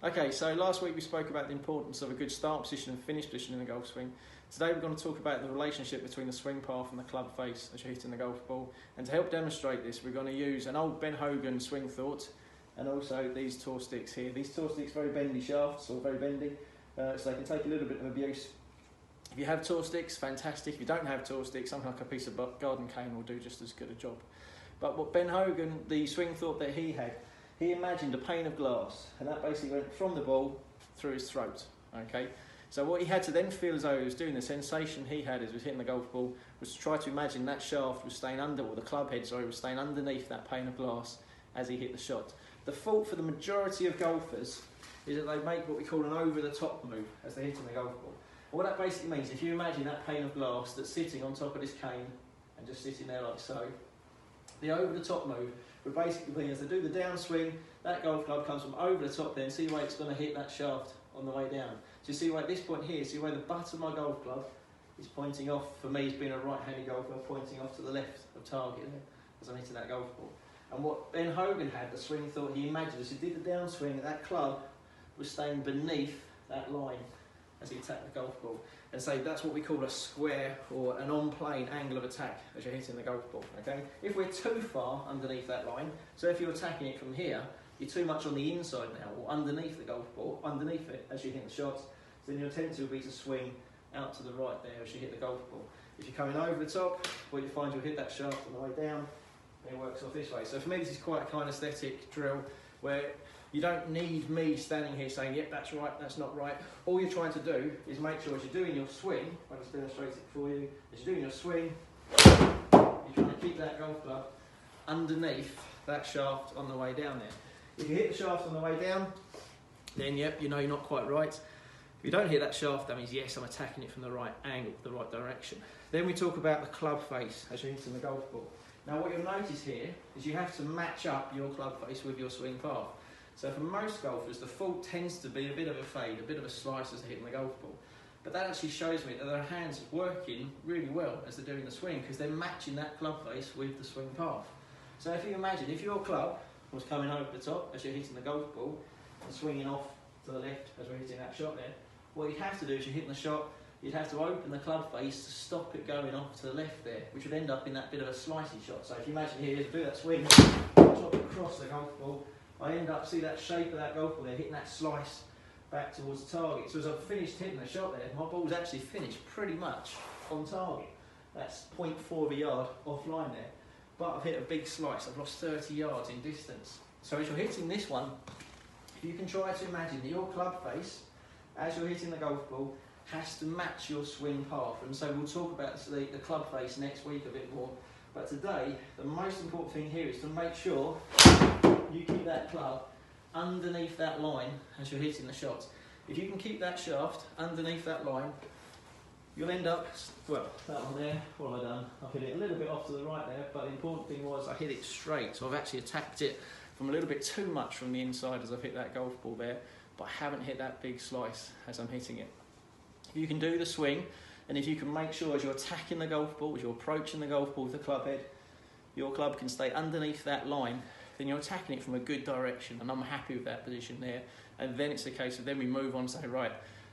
Okay, so last week we spoke about the importance of a good start position and finish position in the golf swing. Today we're going to talk about the relationship between the swing path and the club face as you're hitting the golf ball. And to help demonstrate this, we're going to use an old Ben Hogan swing thought and also these tour sticks here. These tour sticks are very bendy shafts, or very bendy, so they can take a little bit of abuse. If you have tour sticks, fantastic. If you don't have tour sticks, something like a piece of garden cane will do just as good a job. But what Ben Hogan, the swing thought that he had, he imagined a pane of glass, and that basically went from the ball through his throat. Okay, so what he had to then feel as though he was doing, the sensation he had as he was hitting the golf ball, was to try to imagine that shaft was staying under, or the club head, sorry, was staying underneath that pane of glass as he hit the shot. The fault for the majority of golfers is that they make what we call an over-the-top move as they're hitting the golf ball. And what that basically means, if you imagine that pane of glass that's sitting on top of this cane and just sitting there like so, the over-the-top move would basically be, as they do the downswing, that golf club comes from over the top there, and see where it's going to hit that shaft on the way down. So you see where at this point here, see where the butt of my golf club is pointing off, for me as being a right-handed golfer, pointing off to the left of target there as I'm hitting that golf ball. And what Ben Hogan had, the swing thought he imagined, as he did the downswing, that club was staying beneath that line as he attacked the golf ball. And so that's what we call a square, or an on-plane angle of attack as you're hitting the golf ball. Okay? If we're too far underneath that line, so if you're attacking it from here, you're too much on the inside now, or underneath the golf ball, underneath it as you hit the shots, then your tendency will be to swing out to the right there as you hit the golf ball. If you're coming over the top, what you find, you'll hit that shaft on the way down, and it works off this way. So for me, this is quite a kind of aesthetic drill where you don't need me standing here saying, yep, that's right, that's not right. All you're trying to do is make sure as you're doing your swing, I'll just demonstrate it for you, as you're doing your swing, you're trying to keep that golf club underneath that shaft on the way down there. If you hit the shaft on the way down, then yep, you know you're not quite right. If you don't hit that shaft, that means yes, I'm attacking it from the right angle, the right direction. Then we talk about the club face as you're hitting the golf ball. Now what you'll notice here is you have to match up your club face with your swing path. So for most golfers, the fault tends to be a bit of a fade, a bit of a slice as they're hitting the golf ball. But that actually shows me that their hands are working really well as they're doing the swing, because they're matching that club face with the swing path. So if you imagine, if your club was coming over the top as you're hitting the golf ball and swinging off to the left as we're hitting that shot there, what you'd have to do as you're hitting the shot, you'd have to open the club face to stop it going off to the left there, which would end up in that bit of a slicey shot. So if you imagine here, to do that swing, chop across the golf ball, I end up, see that shape of that golf ball there, hitting that slice back towards the target. So as I've finished hitting the shot there, my ball's actually finished pretty much on target. That's 0.4 of a yard offline there. But I've hit a big slice, I've lost 30 yards in distance. So as you're hitting this one, if you can try to imagine that your club face, as you're hitting the golf ball, has to match your swing path. And so we'll talk about the club face next week a bit more. But today, the most important thing here is to make sure you keep that club underneath that line as you're hitting the shots. If you can keep that shaft underneath that line, you'll end up, well, that one there, what have I done? I've hit it a little bit off to the right there, but the important thing was I hit it straight. So I've actually attacked it from a little bit too much from the inside as I've hit that golf ball there, but I haven't hit that big slice as I'm hitting it. If you can do the swing, and if you can make sure as you're attacking the golf ball, as you're approaching the golf ball with the club head, your club can stay underneath that line, then you're attacking it from a good direction, and I'm happy with that position there. And then it's a case of then we move on and say, right,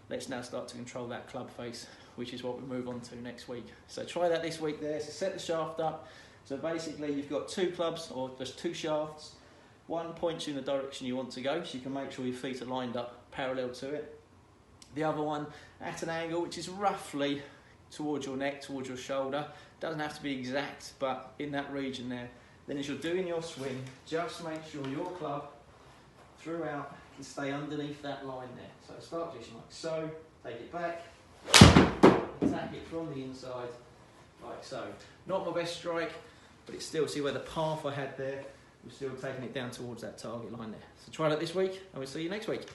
let's now start to control that club face, which is what we move on to next week. So try that this week there. So set the shaft up. So basically you've got two clubs, or just two shafts. One points you in the direction you want to go, so you can make sure your feet are lined up parallel to it. The other one at an angle which is roughly towards your neck, towards your shoulder. Doesn't have to be exact, but in that region there. Then as you're doing your swing, just make sure your club throughout can stay underneath that line there. So start position like so, take it back, attack it from the inside, like so. Not my best strike, but it's still, see where the path I had there, we're still taking it down towards that target line there. So try that this week, and we'll see you next week.